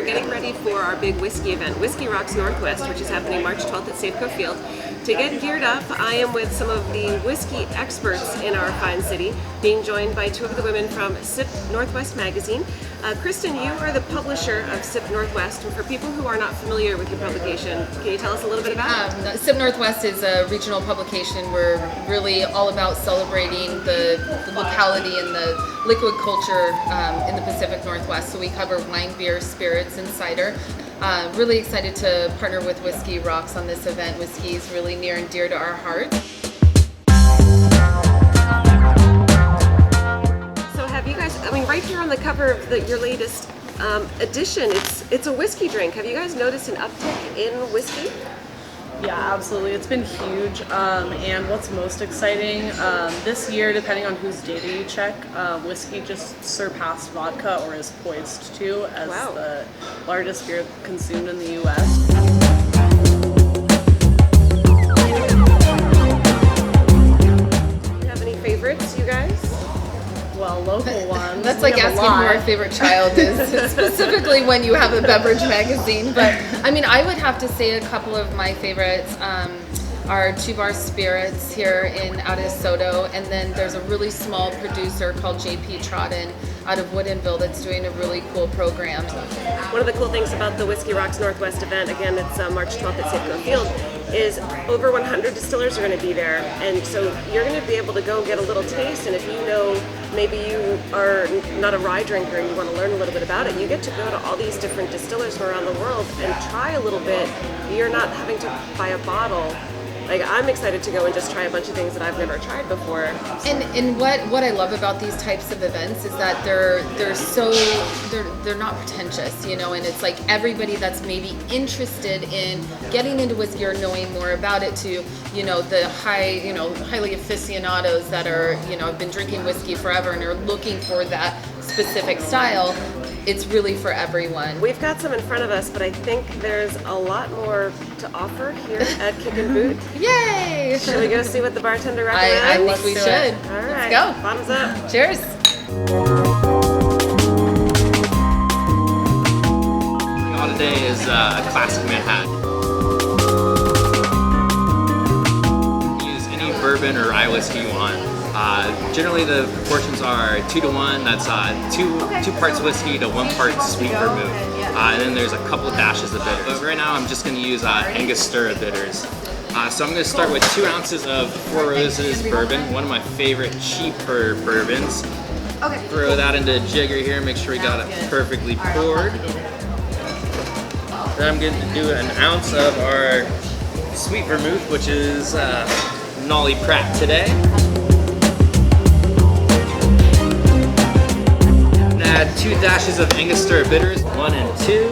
getting ready for our big whiskey event, Whiskey Rocks Northwest, which is happening March 12th at KZOK Field. To get geared up, I am with some of the whiskey experts in our fine city, being joined by two of the women from Sip Northwest magazine. Kristen, you are the publisher of Sip Northwest, and for people who are not familiar with your publication, can you tell us a little bit about it? Sip Northwest is a regional publication. We're really all about celebrating the locality and the liquid culture in the Pacific Northwest. So we cover wine, beer, spirits, and cider. Really excited to partner with Whiskey Rocks on this event. Whiskey is really near and dear to our hearts. So have you guys, right here on the cover of your latest edition, it's a whiskey drink. Have you guys noticed an uptick in whiskey? Yeah, absolutely. It's been huge. And what's most exciting, this year, depending on whose data you check, whiskey just surpassed vodka, or is poised to, as the largest beer consumed in the U.S. Do you have any favorites, you guys? Well, local ones. That's like asking who our favorite child is, specifically when you have a beverage magazine. But I mean, I would have to say a couple of my favorites are Two Bar Spirits here out of DeSoto, and then there's a really small producer called JP Trodden out of Woodinville that's doing a really cool program. One of the cool things about the Whiskey Rocks Northwest event, again, it's March 12th at KZOK Field, is over 100 distillers are going to be there, and so you're going to be able to go get a little taste, and if you know maybe you are not a rye drinker and you want to learn a little bit about it, you get to go to all these different distillers from around the world and try a little bit. You're not having to buy a bottle. Like, I'm excited to go and just try a bunch of things that I've never tried before. And what I love about these types of events is that they're not pretentious, you know, and it's like everybody that's maybe interested in getting into whiskey or knowing more about it to, you know, the highly aficionados that are, you know, have been drinking whiskey forever and are looking for that specific style. It's really for everyone. We've got some in front of us, but I think there's a lot more to offer here at Kick and Boot. Yay! Should we go see what the bartender recommends? I think we should. All right. Let's go. Bottoms up. Cheers. Today is a classic Manhattan. Use any bourbon or rye whiskey you want. Generally the proportions are 2-to-1, that's two parts whiskey to 1 part sweet vermouth. And then there's a couple dashes of it. But right now I'm just going to use Angostura bitters. So I'm going to start with 2 ounces of Four Roses bourbon, one of my favorite cheaper bourbons. Throw that into a jigger here, make sure we got it perfectly poured. Then I'm going to do an ounce of our sweet vermouth, which is Nolly Pratt today. Add 2 dashes of Angostura bitters, 1 and 2.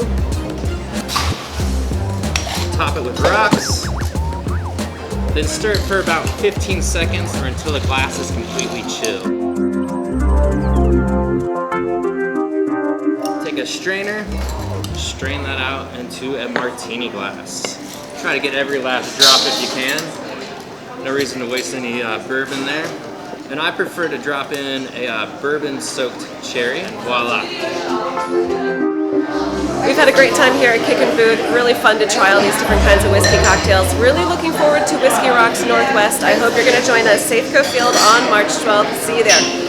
Top it with rocks. Then stir it for about 15 seconds or until the glass is completely chilled. Take a strainer, strain that out into a martini glass. Try to get every last drop if you can. No reason to waste any bourbon there. And I prefer to drop in a bourbon-soaked cherry, and voila. We've had a great time here at Kick and Boot. Really fun to try all these different kinds of whiskey cocktails. Really looking forward to Whiskey Rocks Northwest. I hope you're going to join us KZOK Field on March 12th. See you there.